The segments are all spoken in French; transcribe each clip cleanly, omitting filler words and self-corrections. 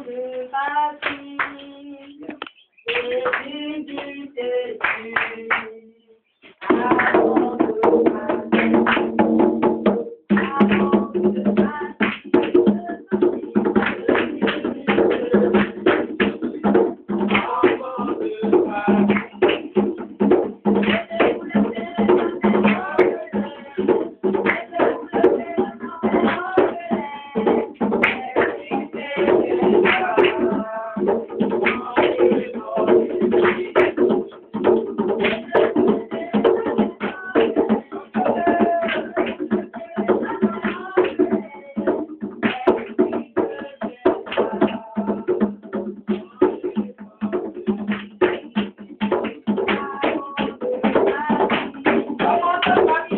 de partir, et tu dis dessus, avant de partir, avant de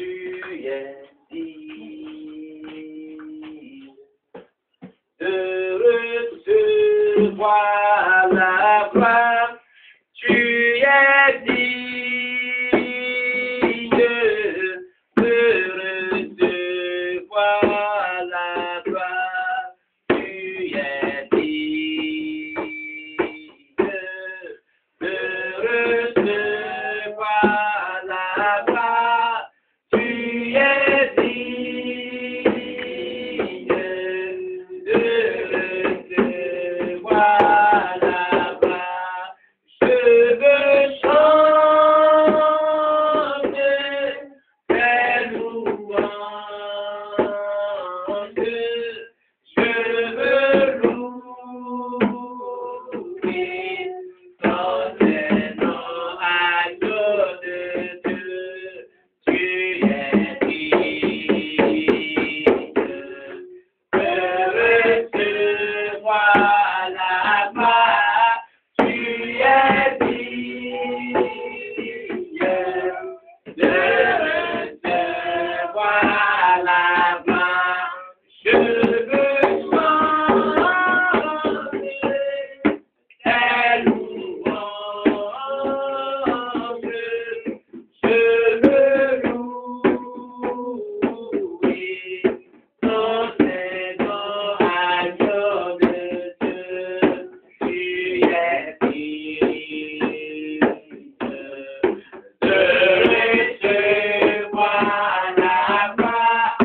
tu es digne de recevoir la gloire, tu es digne de recevoir la gloire, tu es digne de recevoir la gloire, tu es digne de recevoir la gloire. Je veux chanter tes louanges, je veux louer ton nom, agneau de Dieu, tu es digne de recevoir la gloire, tu es digne de recevoir la gloire. Je veux chanter tes louanges, je veux louer ton nom, agneau de Dieu, tu es digne de recevoir la gloire,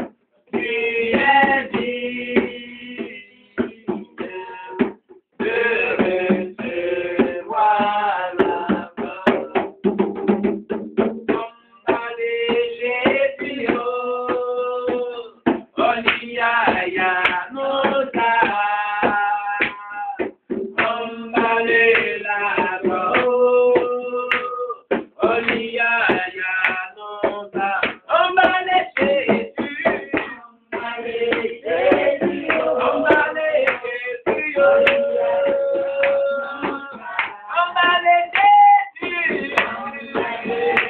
tu es digne de recevoir la gloire.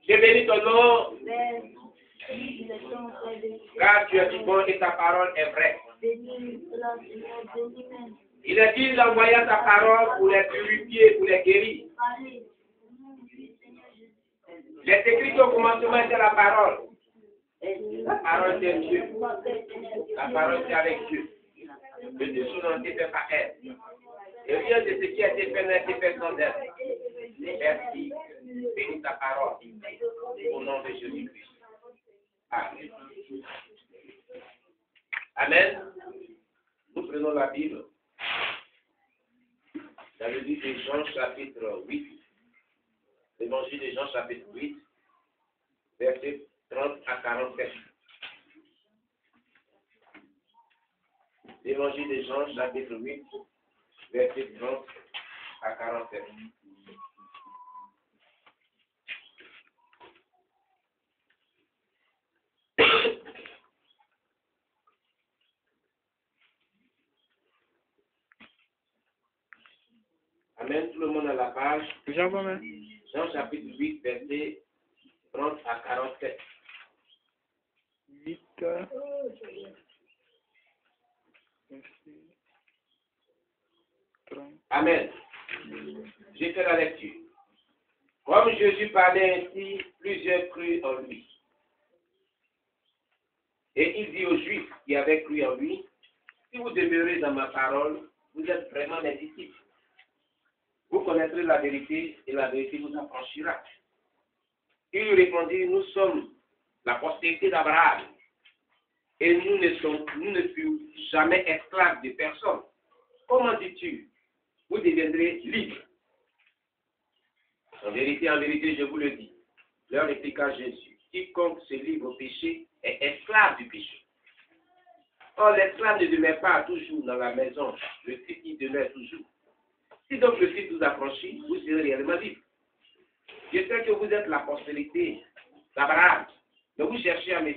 J'ai béni ton nom, car tu es du bon et ta parole est vraie. Il est dit d'envoyer ta parole pour les purifier, pour les guérir. Il est écrit au commencement de la parole. La parole c'est Dieu. La parole c'est avec Dieu. Le dessous n'a été fait par elle. Et rien de ce qui a été fait n'a été fait sans elle. Merci. Bénis ta parole. Au nom de Jésus-Christ. Amen. Amen. Nous prenons la Bible. Dans le livre de Jean, chapitre 8. L'évangile de Jean, chapitre 8, versets 30 à 47. L'évangile de Jean, chapitre 8, versets 30 à 47. Amen. Tout le monde à la page. Jean combien? Jean chapitre 8, verset 30 à 47. 8. Amen. J'ai fait la lecture. Comme Jésus parlait ainsi, plusieurs crurent en lui. Et il dit aux Juifs qui avaient cru en lui, si vous demeurez dans ma parole, vous êtes vraiment mes disciples. Vous connaîtrez la vérité et la vérité vous affranchira. Il lui répondit, nous sommes la postérité d'Abraham et nous ne fûmes jamais esclaves de personne. Comment dis-tu, vous deviendrez libres? En vérité, je vous le dis, leur répliqua Jésus, quiconque se livre au péché est esclave du péché. Or, l'esclave ne demeure pas toujours dans la maison, le Fils y demeure toujours. Si donc le Fils vous affranchit, vous serez réellement libre. Je sais que vous êtes la postérité d'Abraham, mais vous cherchez à me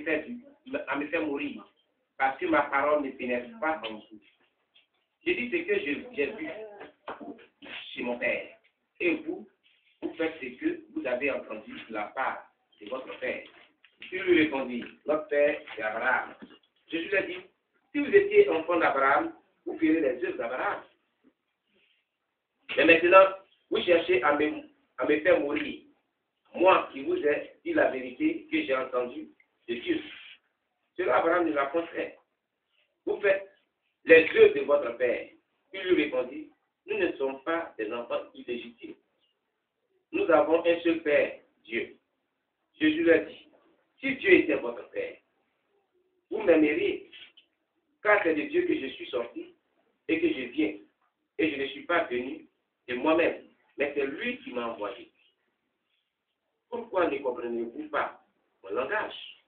faire mourir, parce que ma parole ne pénètre pas en vous. Je dis ce que j'ai vu chez mon Père, et vous faites ce que vous avez entendu de la part de votre Père. Il lui répondit, notre Père, c'est Abraham. Jésus lui a dit, si vous étiez enfant d'Abraham, vous ferez les œuvres d'Abraham. Mais maintenant, vous cherchez à me faire mourir. Moi qui vous ai dit la vérité que j'ai entendue de Dieu. Cela, Abraham nous l'a fait. Vous faites les œuvres de votre Père. Il lui répondit, nous ne sommes pas des enfants illégitimes. Nous avons un seul Père, Dieu. Jésus lui a dit, si Dieu était votre Père, vous m'aimeriez, car c'est de Dieu que je suis sorti et que je viens. Et je ne suis pas venu de moi-même, mais c'est lui qui m'a envoyé. Pourquoi ne comprenez-vous pas mon langage?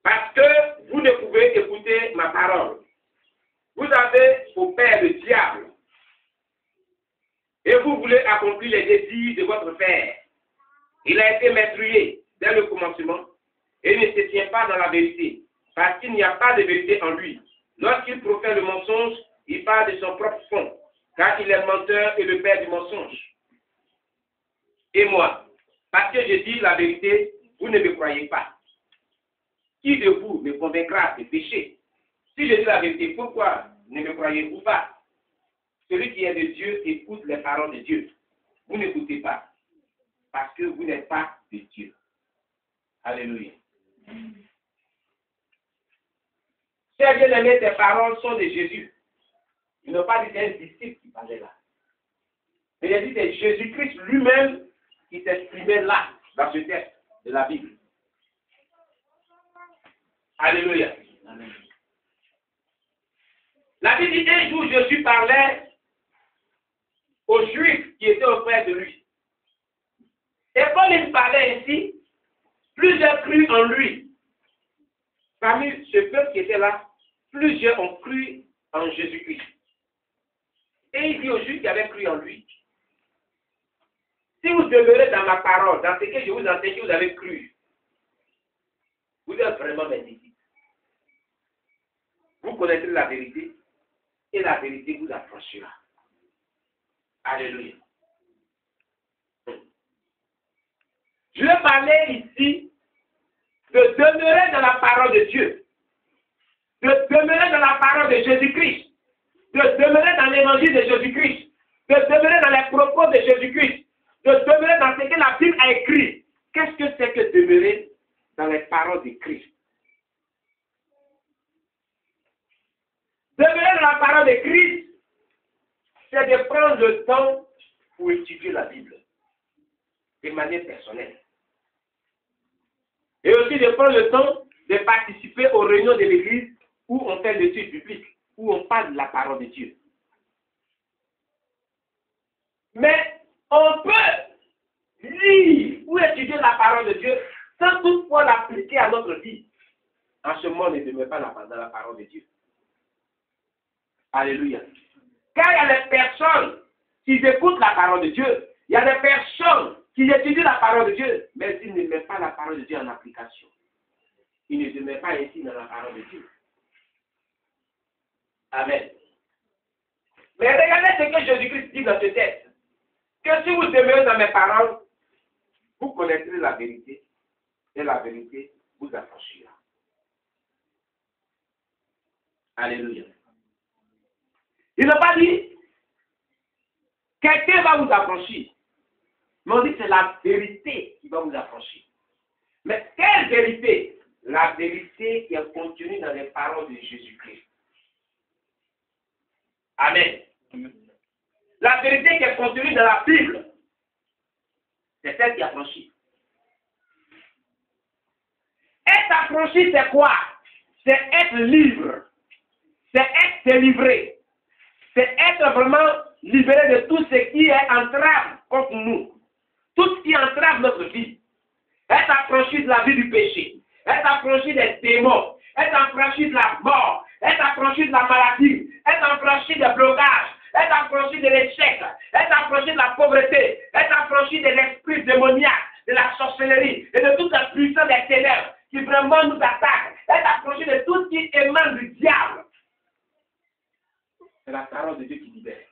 Parce que vous ne pouvez écouter ma parole. Vous avez au Père le diable. Et vous voulez accomplir les désirs de votre Père. Il a été meurtrier dès le commencement et ne se tient pas dans la vérité, parce qu'il n'y a pas de vérité en lui. Lorsqu'il profère le mensonge, il parle de son propre fond, car il est menteur et le père du mensonge. Et moi, parce que je dis la vérité, vous ne me croyez pas. Qui de vous me convaincra de péché? Si je dis la vérité, pourquoi ne me croyez-vous pas? Celui qui est de Dieu écoute les paroles de Dieu. Vous n'écoutez pas, parce que vous n'êtes pas de Dieu. Alléluia. Chers bien-aimés, ces paroles sont de Jésus. Il n'a pas dit c'est un disciple qui parlait là. Mais il a dit c'est Jésus-Christ lui-même qui s'exprimait là, dans ce texte de la Bible. Alléluia. Amen. La Bible dit un jour Jésus parlait aux Juifs qui étaient auprès de lui. Et quand il parlait ainsi, plusieurs crurent en lui. Parmi ce peuple qui était là, plusieurs ont cru en Jésus-Christ. Et il dit aux Juifs qui avaient cru en lui, si vous demeurez dans ma parole, dans ce que je vous enseigne, vous avez cru, vous êtes vraiment mes disciples. Vous connaîtrez la vérité, et la vérité vous affranchira. Alléluia. Je vais parler ici de demeurer dans la parole de Dieu, de demeurer dans la parole de Jésus-Christ, de demeurer dans l'évangile de Jésus-Christ, de demeurer dans les propos de Jésus-Christ, de demeurer dans ce que la Bible a écrit. Qu'est-ce que c'est que demeurer dans les paroles de Christ? Demeurer dans la parole de Christ, c'est de prendre le temps pour étudier la Bible de manière personnelle. Et aussi de prendre le temps de participer aux réunions de l'Église où on fait l'étude biblique, où on parle de la parole de Dieu. Mais on peut notre vie, en ce moment, ne demeure pas dans la parole de Dieu. Alléluia. Car il y a des personnes qui écoutent la parole de Dieu. Il y a des personnes qui étudient la parole de Dieu, mais ils ne mettent pas la parole de Dieu en application. Ils ne demeurent pas ici dans la parole de Dieu. Amen. Mais regardez ce que Jésus-Christ dit dans ce texte. Que si vous demeurez dans mes paroles, vous connaîtrez la vérité, et la vérité vous affranchira. Alléluia. Il n'a pas dit, quelqu'un va vous affranchir. Mais on dit que c'est la vérité qui va vous affranchir. Mais quelle vérité? La vérité qui est contenue dans les paroles de Jésus-Christ. Amen. La vérité qui est contenue dans la Bible, c'est celle qui affranchit. Être affranchi, c'est quoi? C'est être libre. C'est être délivré. C'est être vraiment libéré de tout ce qui est entrave contre nous. Tout ce qui entrave notre vie. Être affranchi de la vie du péché. Être affranchi des démons. Être affranchi de la mort. Être affranchi de la maladie. Être affranchi des blocages. Être affranchi de l'échec. Être affranchi de la pauvreté. Être affranchi de l'esprit démoniaque, de la sorcellerie et de toute la puissance des ténèbres qui vraiment nous attaquent. Être affranchi de tout ce qui émane du diable. C'est la parole de Dieu qui libère.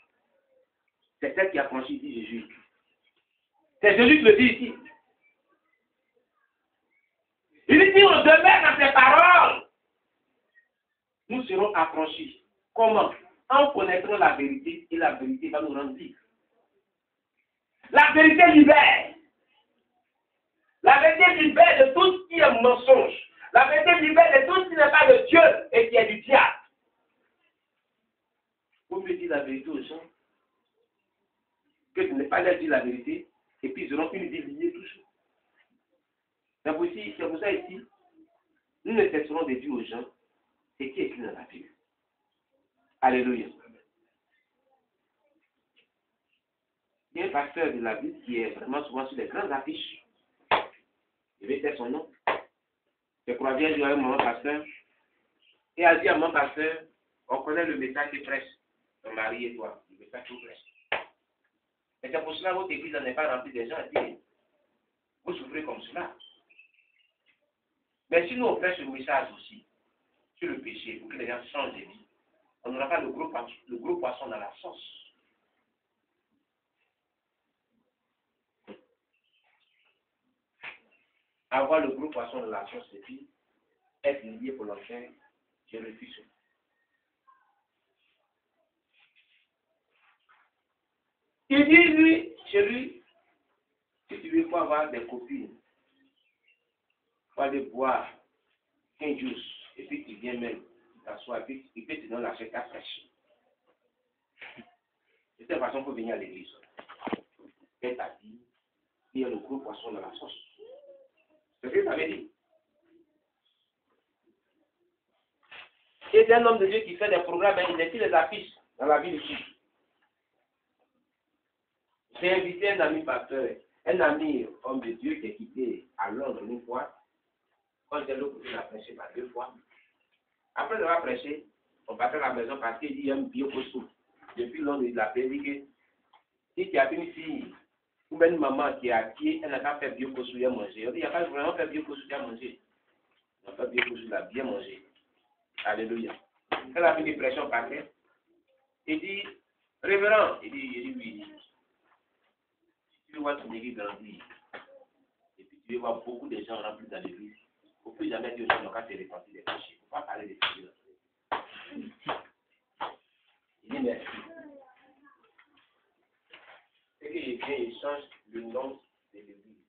C'est celle qui a franchi, dit Jésus. C'est Jésus qui le dit ici. Il dit, on demeure dans ses paroles. Nous serons affranchis. Comment? En connaîtrons la vérité et la vérité va nous rendre libres. La vérité libère. La vérité libère de tout ce qui est mensonge. La vérité libère de tout ce qui n'est pas de Dieu et qui est du diable. Vous pouvez dire la vérité aux gens, que tu n'es pas leur dire la vérité, et puis ils auront une vie liée toujours. C'est pour ça ici, nous ne cesserons de dire aux gens ce qui est écrit dans la Bible. Alléluia. Il y a un pasteur de la Bible qui est vraiment souvent sur les grandes affiches. Je vais dire son nom. Je crois bien jouer avec mon pasteur. Et a dit à mon pasteur, on connaît le message qui presse. Ton mari et toi, le message qui presse. Et c'est pour cela que votre église n'est pas remplie de gens à dire, vous souffrez comme cela. Mais si nous on fait ce message aussi, sur le péché, pour que les gens changent de vie, on n'aura pas le gros poisson dans la sauce. Avoir le gros poisson dans la sauce et puis être lié pour l'enfer, je refuse. Il dit, lui, chez lui, si tu veux pas avoir des copines, il faut aller boire 15 jours, et puis tu viens même, tu t'assois, et puis il peut te donner la chèque à fraîche. De cette façon, il faut venir à l'église. Et t'as dit, il y a le gros poisson dans la sauce. C'est ce que ça veut dire. Et c'est un homme de Dieu qui fait des programmes, il écrit les affiches dans la ville ici. J'ai invité un ami pasteur, un ami homme de Dieu qui est quitté à Londres une fois. Quand j'étais là, il a prêché par 2 fois. Après avoir prêché, on partait à la maison parce qu'il dit il y a un bio-posto. Depuis Londres, il a dit que si tu as une fille ou une maman qui est acquis, elle n'a pas fait bio-posto, il a mangé. On dit il n'y a pas vraiment fait bio-posto, il a mangé. On a fait bio-posto, il a bien mangé. Alléluia. Elle a fait une pression par terre. Il dit, révérend, il dit oui. Tu veux voir ton église grandir, et puis tu veux voir beaucoup de gens remplis dans l'église, il ne faut plus jamais dire aux gens quand tu es repenti des péchés. Il ne faut pas parler des péchés. Il dit merci. C'est qu'il vient, il change le nom de l'église.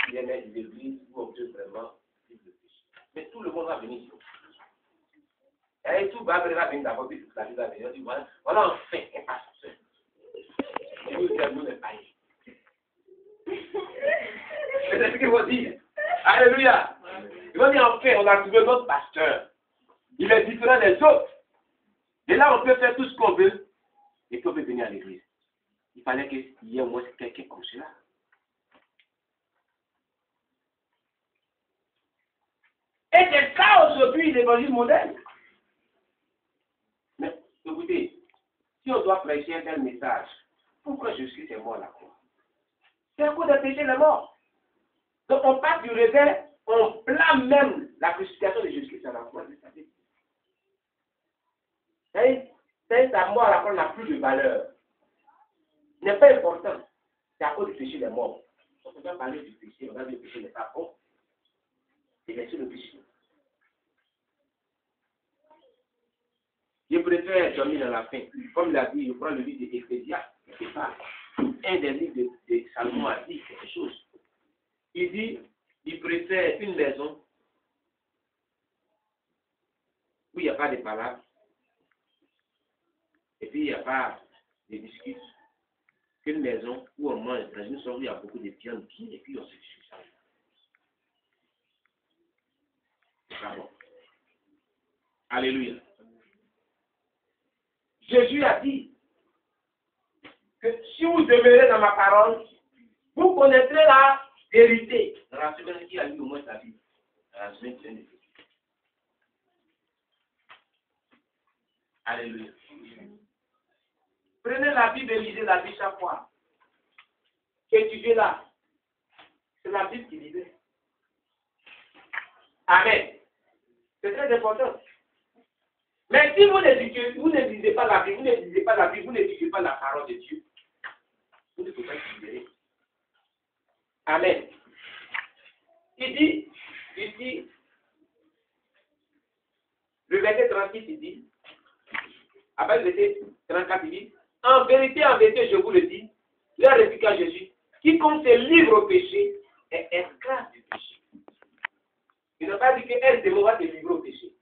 Il vient mettre l'église où on peut vraiment vivre le péché. Mais tout le monde va venir ici. Et tout va venir d'abord, puis toute la vie va venir. On dit voilà enfin un pasteur. Et nous les païens. C'est ce qu'ils vont dire. Alléluia. Ils vont dire enfin, on a trouvé notre pasteur. Il est différent des autres. Et là, on peut faire tout ce qu'on veut. Et puis on peut venir à l'église. Il fallait qu'il y ait au moins quelqu'un comme cela. Et c'est ça aujourd'hui l'évangile moderne. Mais écoutez, si on doit prêcher un tel message, pourquoi Jésus-Christ est mort à la croix? C'est à cause des péchés de mort. Donc on part du réveil, on blâme même la crucifixion de Jésus-Christ à la croix. Sa mort à la croix n'a plus de valeur. Ce n'est pas important. C'est à cause du péché des morts. On va parler du péché, on va dire que le péché n'est pas bon. C'est bien sûr le péché. Je préfère dormir dans la faim. Comme il a dit, je prends le livre d'Ecclésiaste, c'est pas un des livres de Salomon a dit quelque chose. Il dit, il préfère une maison où il n'y a pas de palabres, et puis il n'y a pas de biscuits, qu'une maison où on mange dans une sorte où il y a beaucoup de viande, et puis on se discute ça. C'est pas bon. Alléluia. Jésus a dit que si vous demeurez dans ma parole, vous connaîtrez la vérité. Dans la semaine qui a lu au moins sa vie. Dans la semaine qui vient de faire. Alléluia. Prenez la Bible et lisez la Bible chaque fois. Étudiez-la. C'est la Bible qui libère. Amen. C'est très important. Mais si vous ne lisez pas la Bible, vous n'étudiez pas la parole de Dieu, vous ne pouvez pas être libéré. Amen. Il dit, ici, le verset 36, il dit, après le verset 34, il dit, en vérité, je vous le dis, leur répliqua Jésus, quiconque se livre au péché est esclave du péché. Il n'a pas dit qu'un démon va se livrer au péché.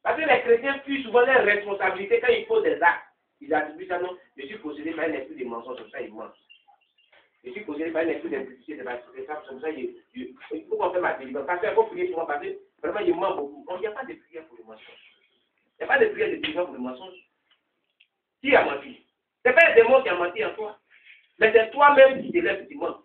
Parce que les chrétiens fuient souvent leurs responsabilités quand ils font des actes. Ils attribuent ça, non, je suis possédé par un esprit de mensonge, comme ça ils mentent. Je suis possédé par un esprit d'impudicité, c'est ça, comme ça il faut qu'on fasse ma délivrance. Parce qu'il faut prier pour moi, parce que vraiment il ment beaucoup. Il n'y a pas de prière pour le mensonge. Il n'y a pas de prière de délivrance pour le mensonge. Qui a menti? Ce n'est pas un démon qui a menti en toi, mais c'est toi-même qui te lèves du mens.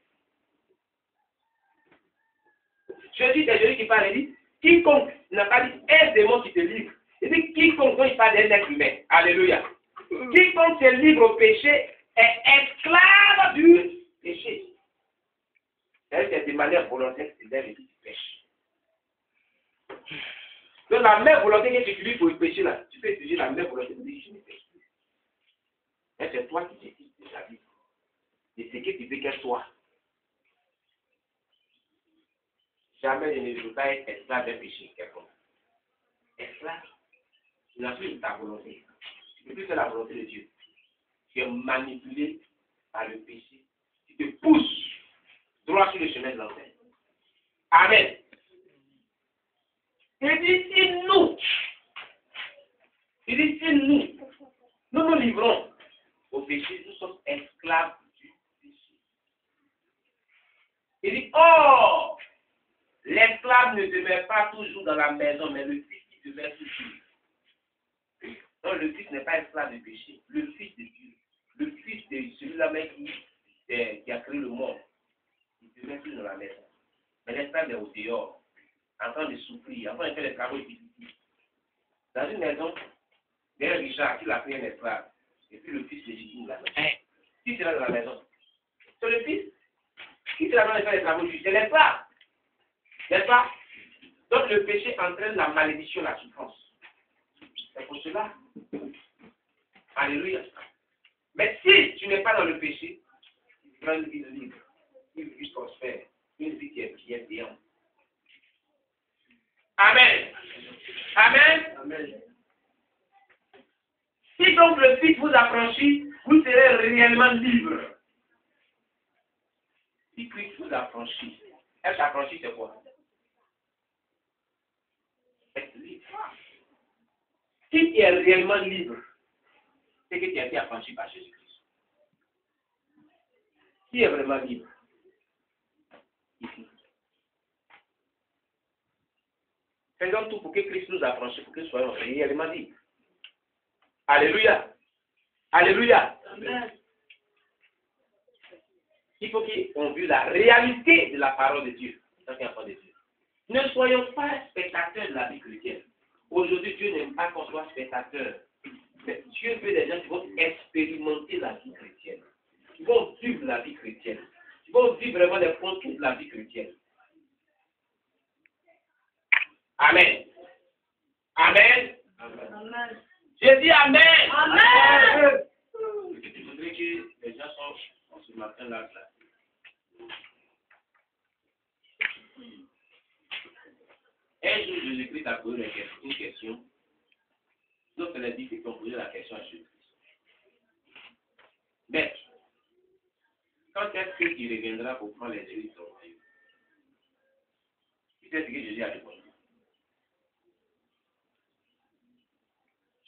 Jésus, c'est Jésus qui parle, il dit, quiconque, il n'a pas dit un démon qui te livre. Il dit quiconque, il parle d'un être humain. Alléluia. Quiconque se livre au péché est esclave du péché. C'est de manière volontaire que tu lèves et tu pêches. Donc la même volonté que tu utilises pour le péché, là, tu peux utiliser la même volonté pour dire je ne pêche plus. Et c'est toi qui décides de ta vie. De ce que tu veux qu'elle soit. Jamais je ne veux pas être esclave d'un péché quelconque. Esclave, tu n'as plus ta volonté. Tu ne peux plus faire la volonté de Dieu. Tu es manipulé par le péché. Tu te pousses droit sur le chemin de l'enfer. Amen. Il dit si nous nous livrons au péché, nous sommes esclaves du péché. Il dit, oh, l'esclave ne demeure pas toujours dans la maison, mais le fils qui demeure toujours. Donc le fils n'est pas esclave du péché, le fils de Dieu, le fils de celui-là même qui a créé le monde, il demeure toujours dans la maison. Mais l'esclave est au dehors, en train de souffrir, en train de faire les travaux difficiles. Dans une maison, il y a un Richard qui l'a pris un esclave, et puis le fils légitime la maison. Qui sera dans la maison? C'est le fils. Qui sera dans les travaux justes? C'est l'esclave. N'est-ce pas? Donc le péché entraîne la malédiction, la souffrance. C'est pour cela. Alléluia. Mais si tu n'es pas dans le péché, tu prends une vie libre, une vie prospère, une vie qui est bienveillante. Amen. Amen. Amen. Si donc le Fils vous affranchit, vous serez réellement libre. Si Christ vous affranchit, être affranchi c'est quoi? Être libre. Si tu es réellement libre, c'est que tu as été affranchi par Jésus-Christ. Qui est vraiment libre? Ici. Faisons tout pour que Christ nous affranchisse, pour que nous soyons réellement libres. Alléluia. Alléluia. Amen. Il faut qu'on vue la réalité de la parole de Dieu. Tant qu'il n'y a pas de Dieu. Ne soyons pas spectateurs de la vie chrétienne. Aujourd'hui, Dieu n'aime pas qu'on soit spectateur. Mais Dieu veut des gens qui vont expérimenter la vie chrétienne. Qui vont vivre la vie chrétienne. Qui vont vivre vraiment les contours de la vie chrétienne. Amen. Amen. Amen. J'ai dit Amen. Amen. Je voudrais que les gens sont ce matin-là. Un jour, Jésus-Christ a posé une question. D'autres les disciples ont posé la question à Jésus-Christ. Maître, quand est-ce qu'il reviendra pour prendre les églises de son royaume? Tu sais ce que Jésus a répondu.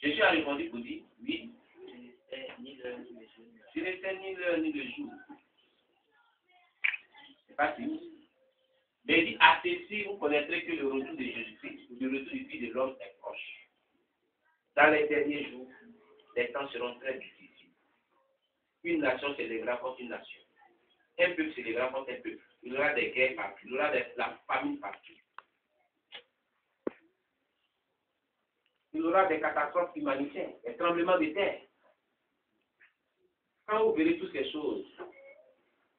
Jésus a répondu pour dire, oui, je n'étais ni l'heure ni le jour. C'est pas fini. Mais il dit, à ceci, vous connaîtrez que le retour de Jésus-Christ, ou le retour du Fils de l'homme est proche. Dans les derniers jours, les temps seront très difficiles. Une nation s'élèvera contre une nation. Un peuple s'élèvera contre un peuple. Il y aura des guerres partout. Il y aura la famine partout. Il y aura des catastrophes humanitaires, des tremblements de terre. Quand vous verrez toutes ces choses,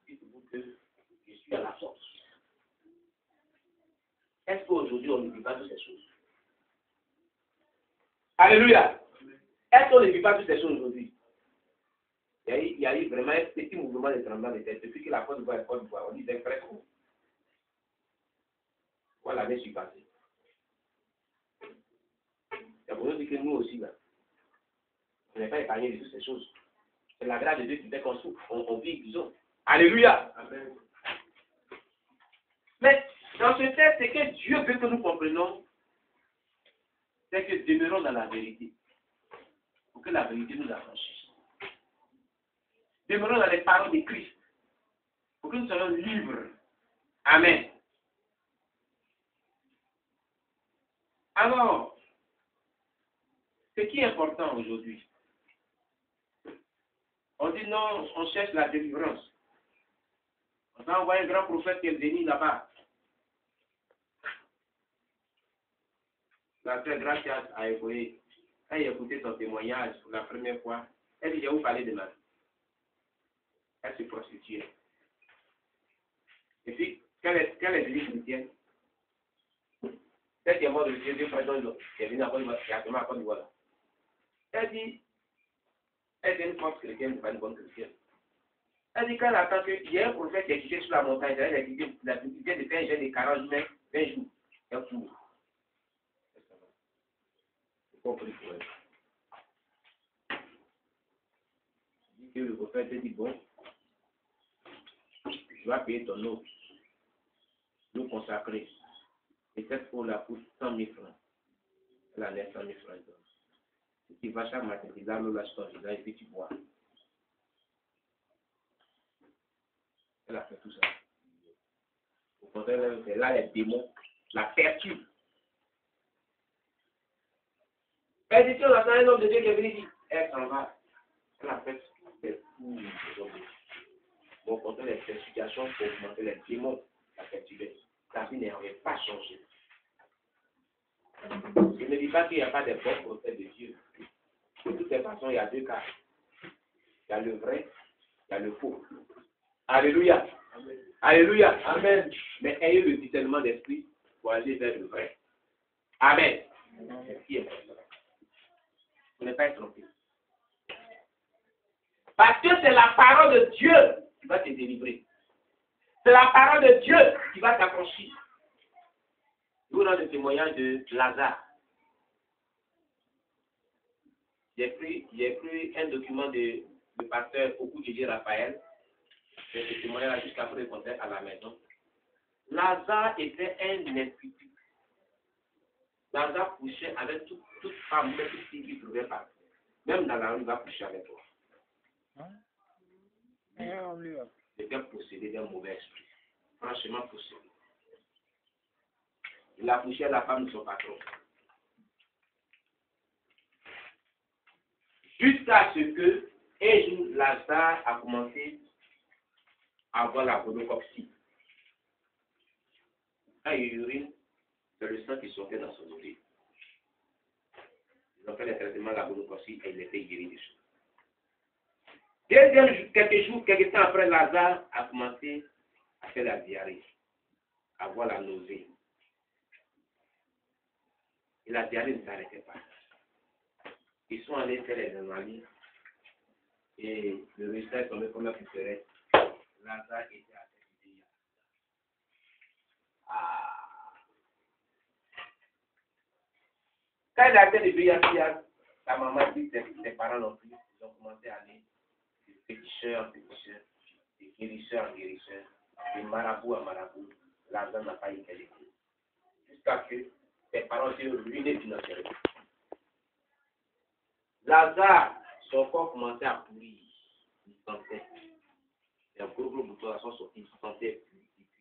dites-vous que je suis à la source. Est-ce qu'aujourd'hui on ne vit pas toutes ces choses? Alléluia! Est-ce qu'on ne vit pas toutes ces choses aujourd'hui? Il y a eu vraiment un petit mouvement de tremblement de terre depuis que la Côte d'Ivoire est Côte d'Ivoire. On dit c'est presque. Voilà, l'année suis passée. C'est pour nous dire que nous aussi, là, on n'est pas épargnés de toutes ces choses. C'est la grâce de Dieu qui fait qu'on souffre, on vit, disons. Alléluia! Amen. Mais dans ce texte, ce que Dieu veut que nous comprenions, c'est que demeurons dans la vérité. Pour que la vérité nous affranchisse. Demeurons dans les paroles de Christ. Pour que nous soyons libres. Amen. Alors, ce qui est important aujourd'hui, on dit non, on cherche la délivrance. On a envoyé un grand prophète qui est venu là-bas. La sœur Gracias a écouté. Quand il a écouté son témoignage pour la première fois, elle dit, je vais vous parler de ma vie. Elle se prostituait. Et puis, quand elle est devenue chrétienne, celle qui est morte de Dieu, pardon, qui est venue à Côte d'Ivoire, qui a tombé à Côte d'Ivoire. Elle dit, elle est une force chrétienne, c'est pas une bonne chrétienne. Elle dit qu'elle attend qu'il y ait un prophète qui est quitté sur la montagne, elle a quitté la publicité de faire un jeûne de 40 jours, 20 jours. Elle court. C'est compris pour elle. Elle dit que le prophète dit, bon, je vais payer ton eau, l'eau consacrée. Et cette eau-là coûte 100 000 francs. Elle en est 100 000 francs. Et tu vas chaque matin, tu laves l'eau là sur ton visage et puis tu bois. Elle a fait tout ça. Au contraire, c'est là les démons la perturbent. Elle dit qu'on attend un homme de Dieu qui est venu ici. Elle s'en va. Elle a fait des coups de hommes. Au contraire, les situations pour augmenter les démons la perturber. La vie n'avait pas changé. Je ne dis pas qu'il n'y a pas de bons prophètes de Dieu. De toutes les façons, il y a deux cas. Il y a le vrai, il y a le faux. Alléluia. Amen. Alléluia. Amen. Mais ayez le discernement d'esprit pour aller vers le vrai. Amen. C'est ce qui est important. Vous n'êtes pas trompé. Parce que c'est la parole de Dieu qui va te délivrer. C'est la parole de Dieu qui va t'affranchir. Je vous donne le témoignage de Lazare. J'ai pris un document de pasteur Okujeje Raphaël. Je ce témoignage jusqu'à après le concert à la maison. Lazare était un institut. Lazare couchait avec toute femme, même toute fille qu'il trouvait pas. Même dans la rue, il va coucher avec toi. Il était possédé d'un mauvais esprit. Franchement possédé. Il a couché la femme de son patron. Jusqu'à ce que, un jour, Lazare a commencé à avoir la gonococcie. Quand il urine, C'est le sang qui sortait dans son oreille. Ils ont fait le traitement de la gonococcie et il était guéri des choses. Quelques temps après, Lazare a commencé à faire la diarrhée, à avoir la nausée. Et la diarrhée ne s'arrêtait pas. Ils sont allés faire les analyses et le résultat est tombé comme un préféré. Lazare était à cette idée. Quand il a été de Bia, sa maman dit que ses parents non plus, ils ont commencé à aller de péticheur en péticheur, de guérisseur en guérisseur, de marabout à marabout. Lazare n'a pas été laissé. Jusqu'à ce que ses parents soient ruinés financièrement. Lazare, son corps commençait à pourrir. Il sentait. Et un gros bouton à son sortie, il sentait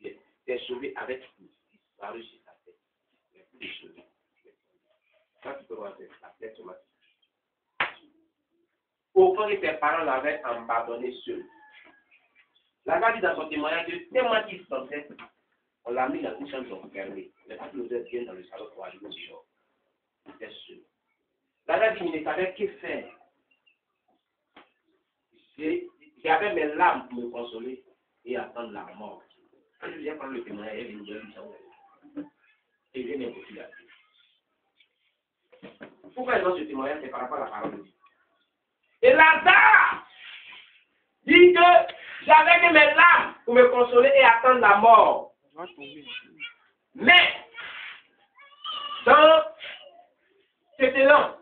plus. Ses cheveux avaient disparu sur sa tête. Il n'y a plus de cheveux. Ça, tu peux voir la tête sur ma tête. Au fond, ses parents l'avaient abandonné seul. Lazare dit dans son témoignage que tellement qu'il se sentait, on l'a mis dans une chambre fermée. Il n'a pas pu l'oser bien dans le salon pour aller au dehors. Il était seul. Lazare dit, il ne savait que faire. J'avais mes larmes pour me consoler et attendre la mort. Quand je viens prendre le témoignage, il me dit, et il est impossible à dire. Pourquoi ils ont ce témoignage? C'est par rapport à la parole de Dieu. Et Lazare dit que j'avais que mes larmes pour me consoler et attendre la mort. Mais, dans cet élan,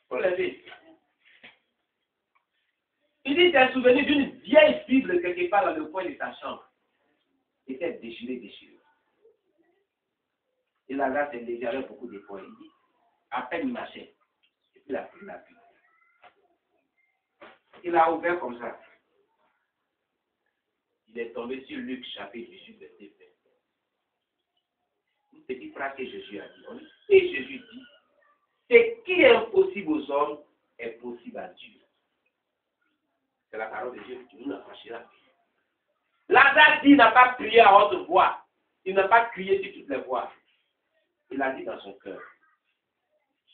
pour lever, il dit c'est un souvenir d'une vieille Bible quelque part dans le coin de sa chambre. Il était déchiré. Et Lazare s'est levé avec beaucoup d'efforts. Il dit, à peine il marchait, et puis il a pris la Bible. Il a ouvert comme ça. Il est tombé sur Luc chapitre 18, verset 20. Une petite phrase que Jésus a dit. Et Jésus dit, ce qui est impossible aux hommes est possible à Dieu. C'est la parole de Dieu qui nous a franchi la vie. Lazare dit, il n'a pas crié à haute voix. Il n'a pas crié sur toutes les voix. Il a dit dans son cœur,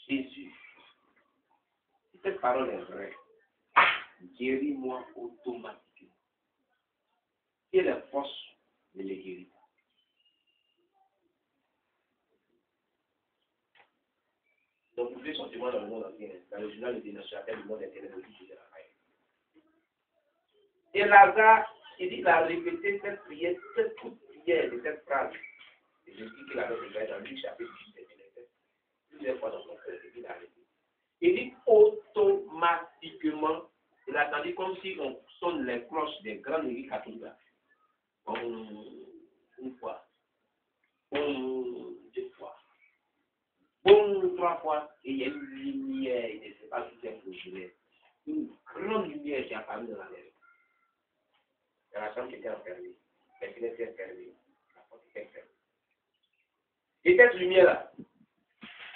Jésus, si cette parole est vraie, guéris-moi automatiquement. Et la force ne les guérit pas. Donc, vous pouvez sortir dans le monde entier, dans le journal de dénonciation du monde internet de tout de la faille. Et Lazare, il dit qu'il a répété cette prière, cette prière de cette phrase. Et je dis qu'il a répété dans Luc chapitre 18, plusieurs fois dans son cœur, il a répété. Il dit automatiquement, il a entendu comme si on sonne les cloches des grandes églises catholiques. Une fois, deux fois, trois fois, et il y a une lumière, il ne sait pas tout est projeté. Une grande lumière qui est apparue dans la maison. Dans la chambre qui était enfermée, les fenêtres étaient fermées, la porte était fermée. Et cette lumière-là,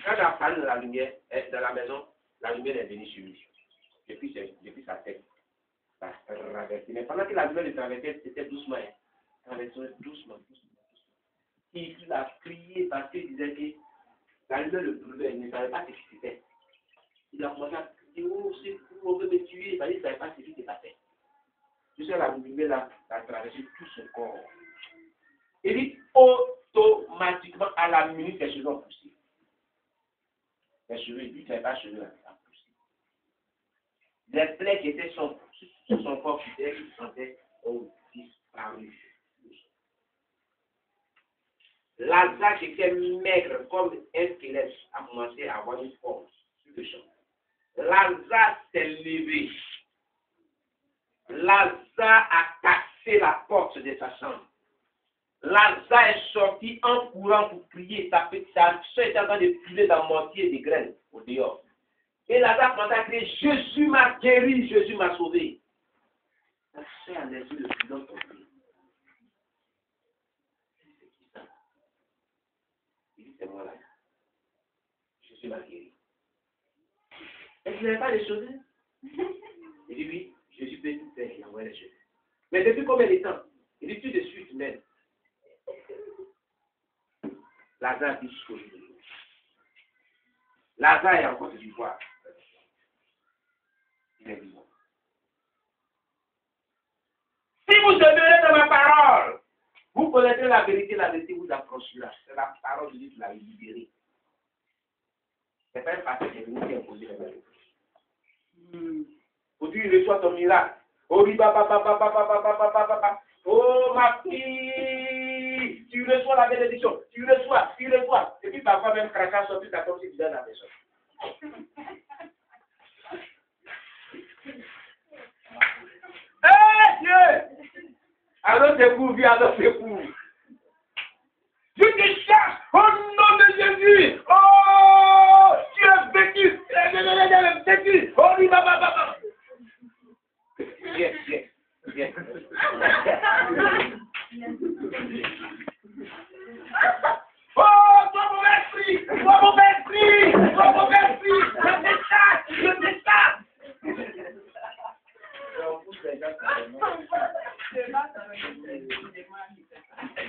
quand j'ai apparu dans la lumière, dans la maison, la lumière est venue sur lui. Depuis sa tête. Ça traversé. Mais pendant que la lumière le traversait, c'était doucement. Traversait doucement. Il a crié parce qu'il disait que la lumière le brûlait, il ne savait pas ce qui c'était. Il a commencé à crier, oh, c'est pour on veut me tuer. Il ne savait pas ce qui s'est passé. Jusqu'à la lumière là, a traversé tout son corps. Il dit automatiquement, à la minute, les cheveux ont poussé. Les cheveux, lui, il ne savait pas cheveux là, ça a poussé. Les plaies qui étaient sur son corps, qui se sentaient, ont disparu. Lazare qui était maigre comme un squelette a commencé à avoir une force sur le champ. Lazare s'est levé. Lazare a cassé la porte de sa chambre. Lazare est sorti en courant pour prier. Sa soeur était en train de piler dans le mortier des graines au dehors. Et Lazare commençait à crier, Jésus m'a guéri, Jésus m'a sauvé. La soeur a laissé le pilon tomber. Il dit, c'est moi là. Jésus m'a guéri. Est-ce qu'il n'avait pas les cheveux? Il dit, oui, Jésus peut tout faire, il envoie les cheveux. Mais depuis combien de temps? Il dit, tout de suite même. Lazare dit jusqu'au jour d'aujourd'hui. Lazare est encore du pouvoir. Il est vivant. Si vous demeurez dans ma parole, vous connaîtrez la vérité vous affranchira. C'est la parole de Dieu qui l'a libéré. C'est pas un passage qui est venu qui a imposé les mêmes. Aujourd'hui, il reçoit ton miracle. Oh, oh, ma fille, tu reçois la bénédiction. Tu reçois. Et puis parfois même craquant sortir ta comme si tu donnes la maison. Dieu! Alors c'est pour vie, alors c'est pour. Je te cherche au nom de Jésus. Oh, tu es vécu. Oh, yes. Oh, toi mon esprit. Je te chasse.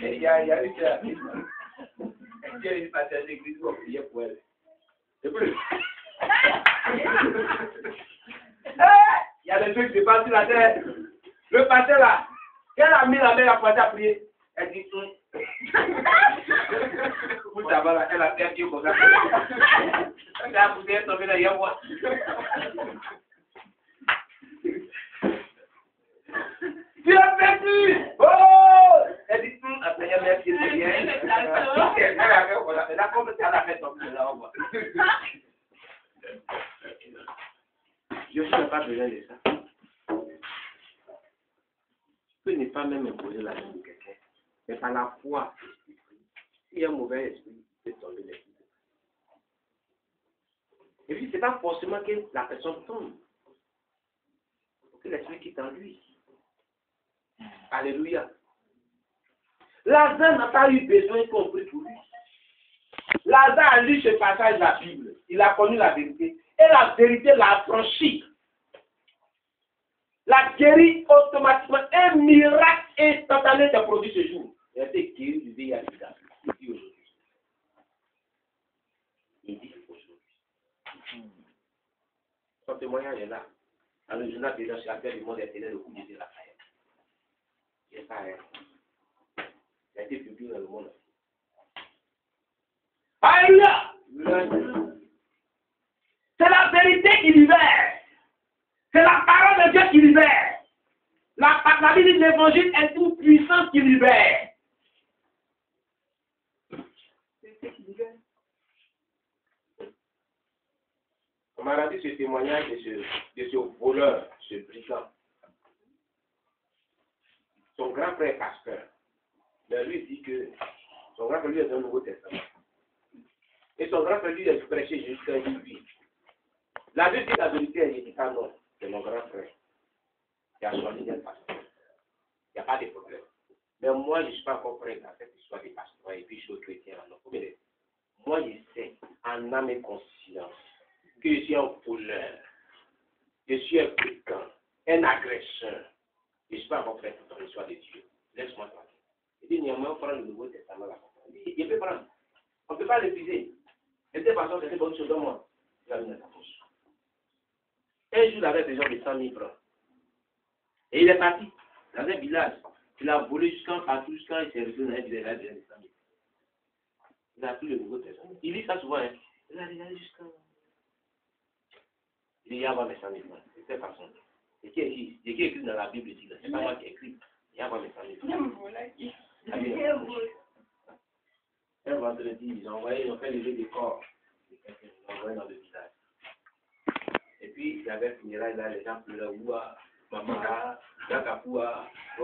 Il y a une passage d'église où on priait pour elle. C'est plus. Il y a des trucs qui se passent sur la terre. Le pasteur là, elle a mis la main à pointe à prier. Elle dit vous savez là, elle a fait un Dieu comme ça. Elle a poussé, elle tombée là, il y a moi. Tu as perdu! Oh! Elle dit, après, elle a fait bien. Elle a commencé à la faire tomber là, on voit. Je n'ai pas besoin de ça. Je n'ai pas même imposé la vie de quelqu'un. Mais par la foi, s'il y a un mauvais esprit, il peut tomber l'esprit. Et puis, ce n'est pas forcément que la personne tombe. Il faut que l'esprit quitte en lui. Alléluia. Lazare n'a pas eu besoin qu'on prie pour lui. Lazare a lu ce passage de la Bible. Il a connu la vérité. Et la vérité l'a affranchi. La guérit automatiquement. Un miracle instantané s'est produit ce jour. Il a été guéri du VIH. Il dit aujourd'hui. Il dit aujourd'hui. Son témoignage est là. Dans le journal de l'Ancien du monde éternel, le coup de Dieu l'a fait. Il a été publié dans le monde. Alléluia! C'est la vérité qui libère. C'est la parole de Dieu qui libère. La Bible dit l'évangile est une puissance qui libère. On m'a rendu ce témoignage de ce voleur, ce brigand. Son grand frère pasteur, mais lui dit que son grand frère lui est dans le Nouveau Testament. Et son grand frère lui est prêché jusqu'à lui. La Bible dit la vérité, il dit ah non, c'est mon grand frère. Il a choisi d'être pasteur. Il n'y a pas de problème. Mais moi, je ne suis pas encore prêt à cette histoire des pasteurs et puis je suis chrétien. Moi, je sais, en âme et conscience, que je suis un voleur, je suis un brigand, un agresseur. Je ne suis pas encore prêt pour l'histoire de Dieu. Laisse-moi tranquille. Il dit, néanmoins, on prend le Nouveau Testament là. Il peut prendre. On ne peut pas l'épuiser. De toute façon, c'est une bonne chose dans moi. Il a mis dans sa poche. Un jour, il avait besoin de 100 000 francs. Et il est parti dans un village. Il a volé jusqu'en il s'est retrouvé dans un village, il a besoin de 100 000. Il a pris le Nouveau Testament. Il lit ça souvent. Hein. Il a regardé jusqu'en. Il dit, il y a avoir mes 100 000 francs. De cette façon. C'est qui écrit dans la Bible dit, c'est pas moi qui écris. Il y a avoir mes 100 000 francs. Un vendredi, ils ont fait lever des corps. Ils ont envoyé dans le village. Et puis, il y avait funérailles là, les gens pleuraient, ouah, maman, Yakapoua, Et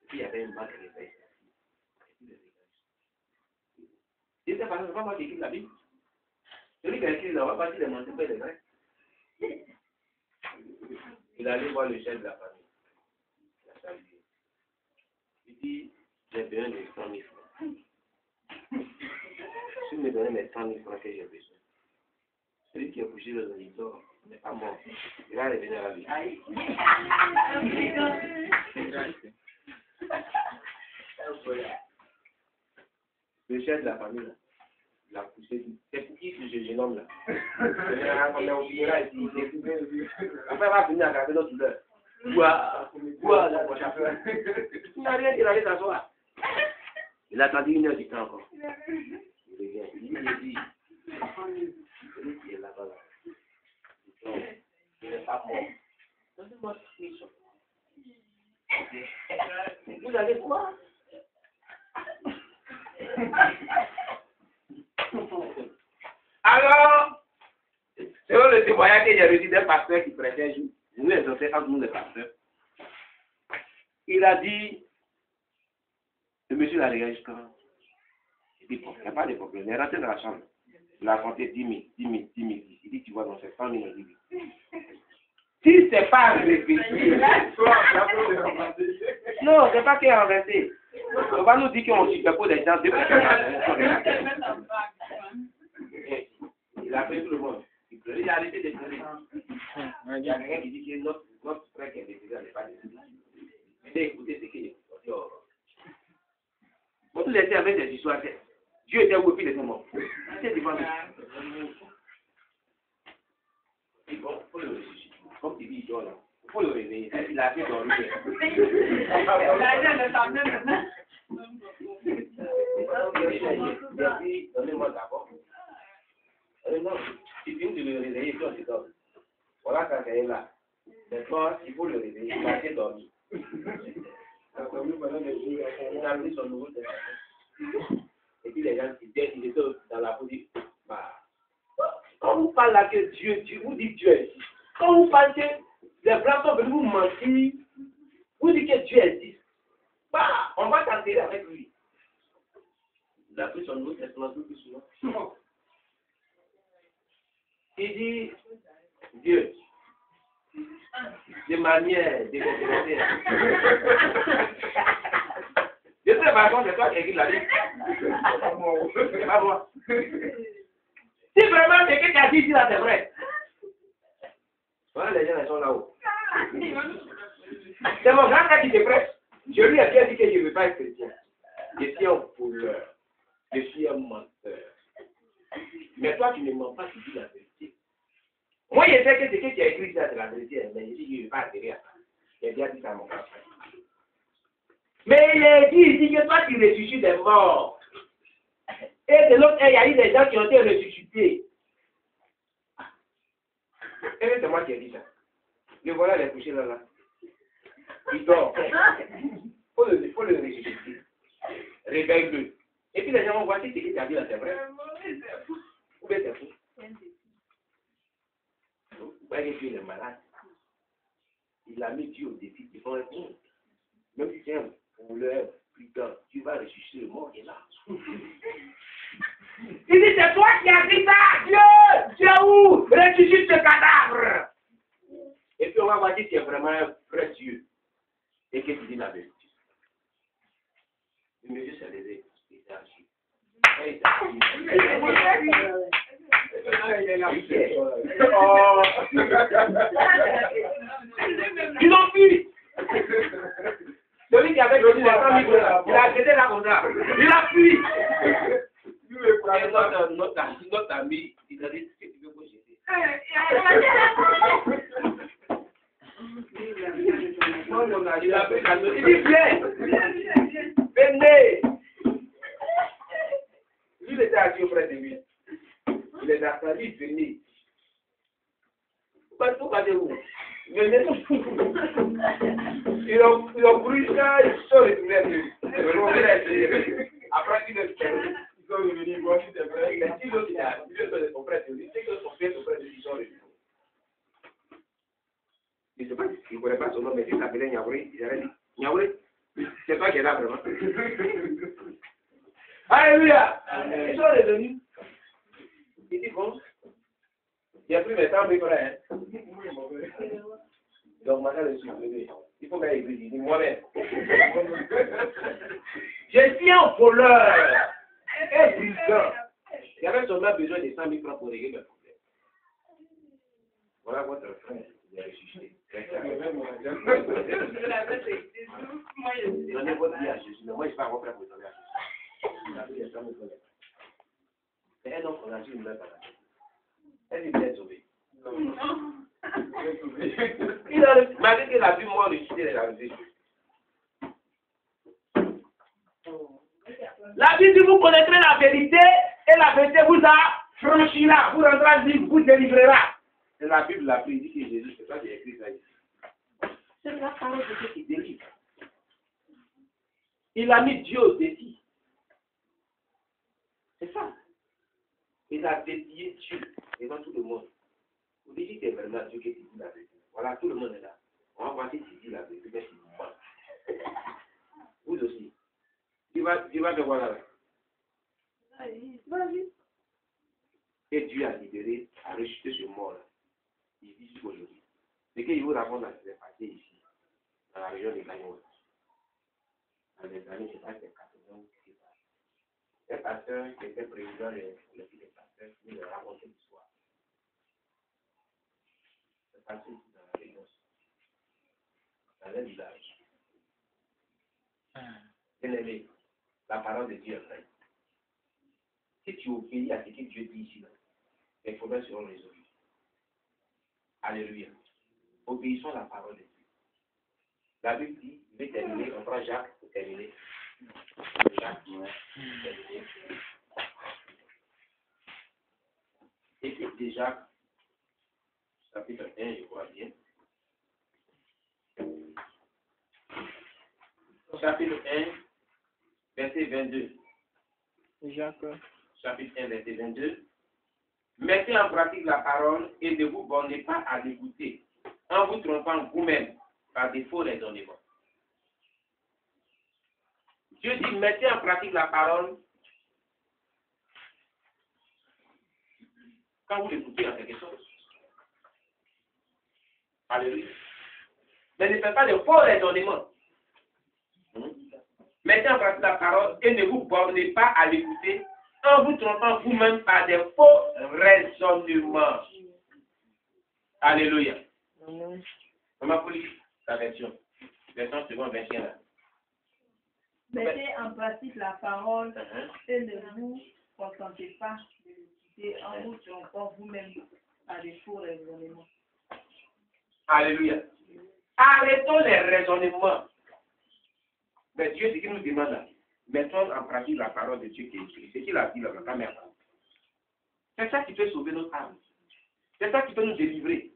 puis, il y avait une banque de paix. Il était pas moi qui écris la Bible. Celui qui a écrit, il n'a pas dit les mentir, les Grecs. Il allait voir le chef de la famille. Il a salué. Il dit, j'ai besoin de 100 000 francs. Si vous me donnez mes 100 000 francs que j'ai besoin, celui qui a couché le moniteur n'est pas mort. Il va revenir à la vie. Le chef de la famille, là, il a poussé. C'est pour qui ce jeune homme là? On oubliera ici. Après, on va venir à garder notre douleur. Quoi, mon chauffeur? Il n'a rien dit, il allait s'asseoir. Il a attendu 1 heure du temps encore. Il revient. Il dit, celui qui est là-bas, là. Il n'est pas mort. Donnez-moi ce qu'ils sont. Vous allez quoi? Alors, selon le témoignage que j'ai reçu d'un pasteur qui prêchait un jour, nous les anciens, entre nous les pasteurs, il a dit, le monsieur l'a regardé jusqu'à. Il dit, bon, il n'y a pas de problème. Il est rentré dans la chambre. Il a compté 10 000. Il dit, tu vois, dans ces 100 000, il dit, si c'est pas réfléchi, non, c'est pas qu'il a renversé. On va nous dire qu'on superpose des gens. Il a fait tout le monde. Il a arrêté de pleurer. Il y a quelqu'un qui dit que notre frère qui est décédé n'est pas décédé. Mais écoutez ce qu'il dit. On nous laissait avec des histoires. Dieu était où et puis il était mort. C'est devant nous. Il faut le ressusciter. Comme tu dis, il dort là. Il faut le réveiller. Il a fait dormir. Donnez-moi d'abord. Non, il vient de le réveiller, puis on se dort. Voilà quand il est là. Maintenant, il faut le réveiller. Il a fait dormir. Il a mis son nouveau téléphone. Et puis les gens qui étaient dans la foule disent, bah, quand vous parlez là que Dieu, vous dites Dieu existe. Quand vous parlez que les blancs sont venus vous mentir, vous dites que Dieu existe. Bah, on va t'enterrer avec lui. Il a pris son nouveau testament tout plus souvent. Il dit, Dieu, de manière déconcertée. De toute façon, c'est toi qui écris la Bible. C'est pas moi. Si vraiment ce que tu as dit ici là, c'est vrai. Voilà, les gens ils sont là-haut. C'est mon grand frère qui te presse. Je lui ai bien dit que je ne veux pas être chrétien. Je suis un voleur. Je suis un menteur. Mais toi, tu ne mens pas, tu dis la vérité. Moi, je sais que ce que tu as écrit là, c'est la vérité. Mais je dis que je ne veux pas adhérer à ça. J'ai bien dit ça à mon grand frère. Mais il est dit ici que toi, tu ressuscites des morts. Et de l'autre, il y a eu des gens qui ont été ressuscités. Et c'est moi qui ai dit ça. Le voilà, il est couché là. Il dort. Il faut le ressusciter. Réveille-le. Et puis les gens vont voir si ce que tu as dit là, c'est vrai. Ou bien c'est faux. Vous voyez que Dieu est malade. Il a mis Dieu au défi. Il faut répondre. Même si c'est un voleur, putain, tu vas ressusciter le mort, il est là. Il dit, c'est toi qui as dit ça, Dieu! Tu es où? Ressuscite ce cadavre! Et puis on va voir si tu es vraiment un vrai Dieu. Et que tu dis la vérité. Le monsieur s'est levé. Il s'est assis. Ils ont fui! Celui qui avait donné les 100 000 $, il a arrêté là comme ça. Il a fui! Notre ami, il a dit ce que tu veux que j'étais. Il a fait la il dit viens! Venez! Lui, il était assis auprès de lui. Il est attendu, venez. Pourquoi vous? Venez. Il a brûlé ça, il sort le poulet. Après, il est ils sont revenus voir si c'est vrai. Mais si l'autre a appuyé son frère de lui, c'est que son frère de lui, ils sont revenus. Je ne sais pas, il ne connaît pas son nom, mais il s'appelait Niaouré. Il avait dit, Niaouré, c'est toi qui es là vraiment. Alléluia! Ils sont revenus. Il dit, bon, il n'y a plus de temps, mais frère. Donc, maintenant, je suis venu. Il faut qu'elle dise, moi-même. Je suis un voleur. Un brigand. Il avait seulement besoin de 100 000 francs pour régler mes problèmes. Voilà votre frère. Il est ressuscité. Donnez votre vie à Jésus. Mais moi, je ne vais pas avoir frère pour donner à Jésus. Malgré qu'il a vu moi réussir, il a réussi. La Bible dit, vous connaîtrez la vérité et la vérité vous affranchira, vous rendra libre, vous délivrera. C'est la Bible l'a pris, dit que Jésus, c'est ça qui est écrit ça ici. C'est la parole de Dieu qui délivre. Il a mis Dieu au défi. C'est ça. Il a défié Dieu devant tout le monde. Vous dites que c'est vraiment Dieu qui dit la vérité. Voilà, tout le monde est là. On va voir si tu dis la vérité, mais tu mens. Vous aussi. Tu vas te voir là. Vas-y. Et Dieu a libéré, a rejeté ce mort-là. Il vit jusqu'aujourd'hui. Ce qu'il vous raconte là, c'est passé ici, dans la région de Gagnon. Dans les années, je sais pas, c'est 80 ou c'est pas. Un pasteur qui était président de l'équipe des pasteurs, il a raconté l'histoire. C'est passé ici dans la région, dans un village. Bien aimé, la parole de Dieu est vraie. Si tu obéis à ce que Dieu dit ici, les problèmes seront résolus. Alléluia. Obéissons à la parole de Dieu. La Bible dit, je vais terminer, on prend Jacques pour terminer. Jacques, pour terminer. Écoute de Jacques, chapitre 1, je vois bien. Chapitre 1, verset 22. Jacques. Chapitre 1, verset 22. Mettez en pratique la parole et ne vous bornez pas à l'écouter, en vous trompant vous-même par des faux raisonnements. Dieu dit, mettez en pratique la parole quand vous l'écoutez en quelque chose. Alléluia. Mais ne faites pas de faux raisonnements. Mettez en pratique la parole et ne vous bornez pas à l'écouter, en vous trompant vous-même par des faux raisonnements. Alléluia. On m'a pris la version. Version seconde, 21 là. Mettez en pratique la parole et ne vous contentez pas de l'écouter en vous trompant vous-même par des faux raisonnements. Alléluia. Arrêtons les raisonnements. Mais Dieu, ce qu'il nous demande là, mettons en pratique la parole de Dieu qui est écrite. Ce qu'il a dit là, la caméra. C'est ça qui peut sauver notre âme. C'est ça qui peut nous délivrer.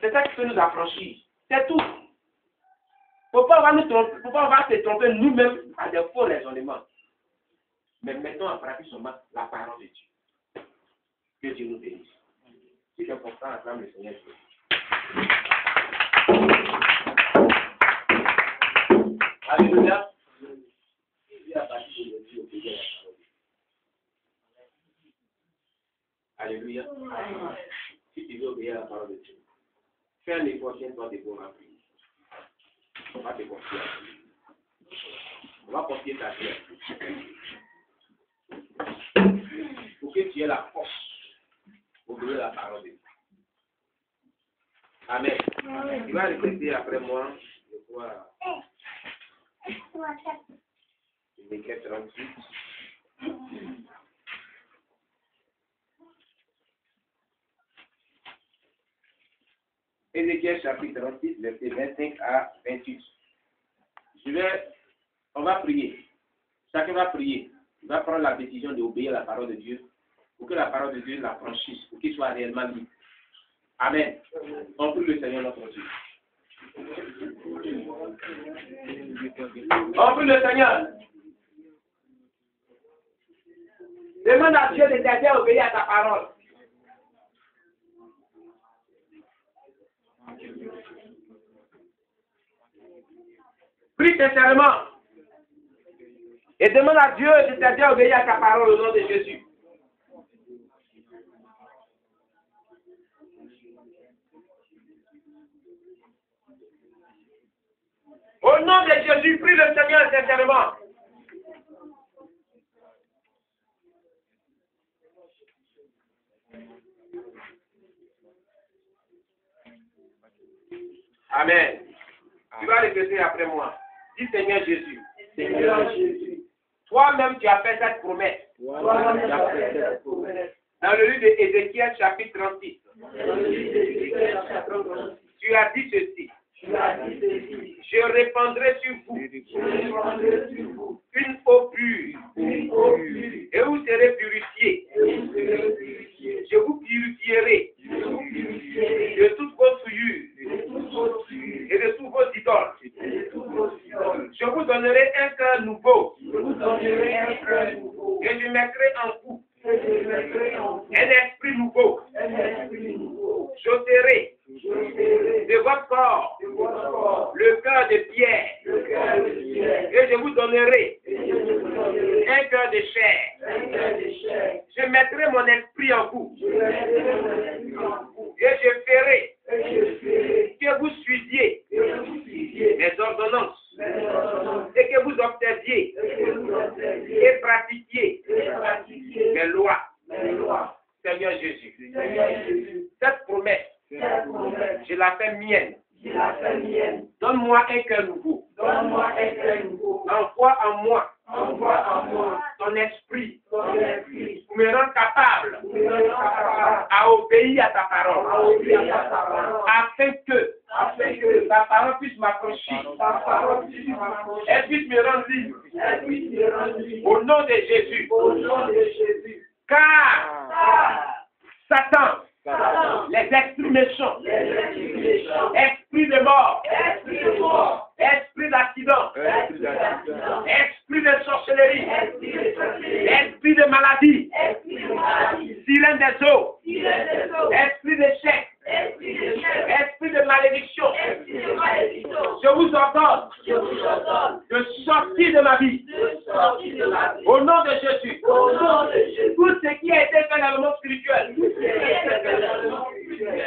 C'est ça qui peut nous affranchir. C'est tout. Il ne faut pas avoir se tromper nous-mêmes à des faux raisonnements. Mais mettons en pratique seulement la parole de Dieu. Que Dieu nous bénisse. Si c'est important, acclame le Seigneur. Alléluia. Alléluia. Si tu veux obéir à la parole de Dieu, fais un effort, tiens-toi debout en prière. On va te confier à Dieu. On va confier ta vie à Dieu. Pour que tu aies la force d'obéir à la parole de Dieu. Amen. Tu vas répéter après moi. Je crois. Ézéchiel 36. Ézéchiel chapitre 36, verset 25 à 28. On va prier. Chacun va prier. Il va prendre la décision d'obéir à la parole de Dieu pour que la parole de Dieu la franchisse, pour qu'il soit réellement libre. Amen. On prie le Seigneur notre Dieu. On prie le Seigneur. Demande à Dieu de t'aider à obéir à ta parole. Prie sincèrement. Et demande à Dieu de t'aider à obéir à ta parole au nom de Jésus. Au nom de Jésus, prie le Seigneur sincèrement. Amen. Tu vas répéter après moi. Dis Seigneur Jésus. Seigneur Jésus. Toi-même tu as fait cette promesse. Toi-même tu as fait cette promesse. Dans le livre d'Ézéchiel chapitre 36. Dans le livre d'Ézéchiel chapitre 36. Tu as dit ceci. Je répandrai sur vous une eau pure et vous serez purifiés. Je vous purifierai de toutes vos souillures et de tous vos idoles. Je vous donnerai un cœur nouveau et je mettrai en vous un esprit nouveau. J'ôterai de votre corps le cœur de pierre et je vous donnerai un cœur de chair. Je mettrai mon esprit en vous et je ferai que vous suiviez mes ordonnances et que vous observiez et pratiquiez mes lois. Seigneur Jésus, cette promesse, je la fais mienne. Donne-moi un cœur nouveau. Envoie en moi ton esprit pour me rendre capable à obéir à ta parole, afin que ta parole puisse m'affranchir, elle puisse me rendre libre. Au nom de Jésus. Car Satan, les esprits méchants, esprits de mort, esprit d'accident, esprit de sorcellerie, esprit de maladie, sirène des eaux, esprit d'échec, esprit de malédiction, je vous ordonne de sortir de ma vie. Au nom de Jésus. Tout ce qui a été fait dans le monde spirituel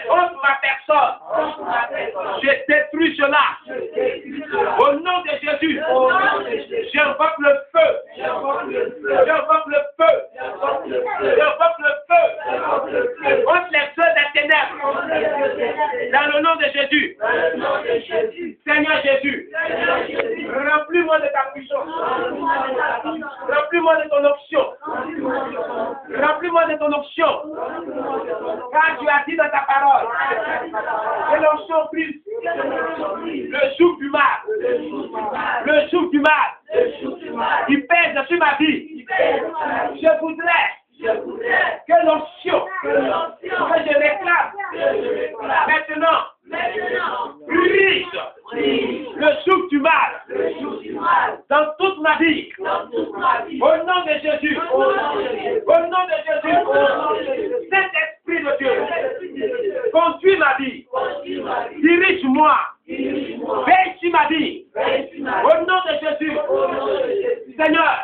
contre ma personne, je détruis cela. Au nom de Jésus, j'invoque le feu. J'invoque le feu. Contre les feux des ténèbres. Dans le nom de Jésus. Seigneur Jésus, remplis-moi de ta puissance. Remplis-moi de ton onction. Remplis-moi de ton onction. Car tu as dit dans ta parole que l'onction prise le joug du mal. Le joug du mal. Il pèse sur ma vie. Je voudrais que l'onction que je réclame maintenant brise le joug du mal dans toute ma vie. Au nom de Jésus. Au nom de Jésus. Cet esprit de Dieu conduis ma vie. Dirige-moi. Veille sur ma vie. Au nom de Jésus. Seigneur,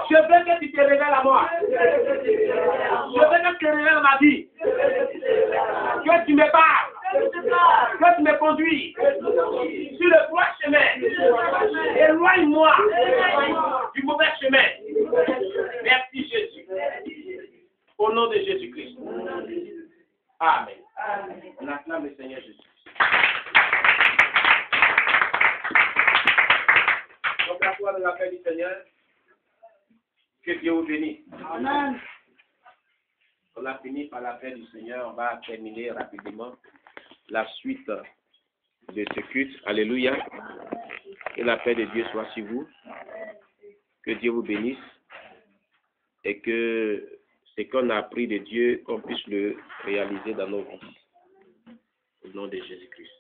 je veux que tu te révèles à moi. Je veux que tu te révèles à ma vie. Que tu me parles. Que tu me conduis sur le droit chemin. Éloigne-moi du mauvais chemin. Merci Jésus. Au nom de Jésus-Christ. Amen. On acclame le Seigneur Jésus. Donc la foi de la paix du Seigneur. Que Dieu vous bénisse. Amen. On a fini par la paix du Seigneur. On va terminer rapidement la suite de ce culte. Alléluia. Que la paix de Dieu soit sur vous. Que Dieu vous bénisse. Et que ce qu'on a appris de Dieu, qu'on puisse le réaliser dans nos vies. Au nom de Jésus-Christ.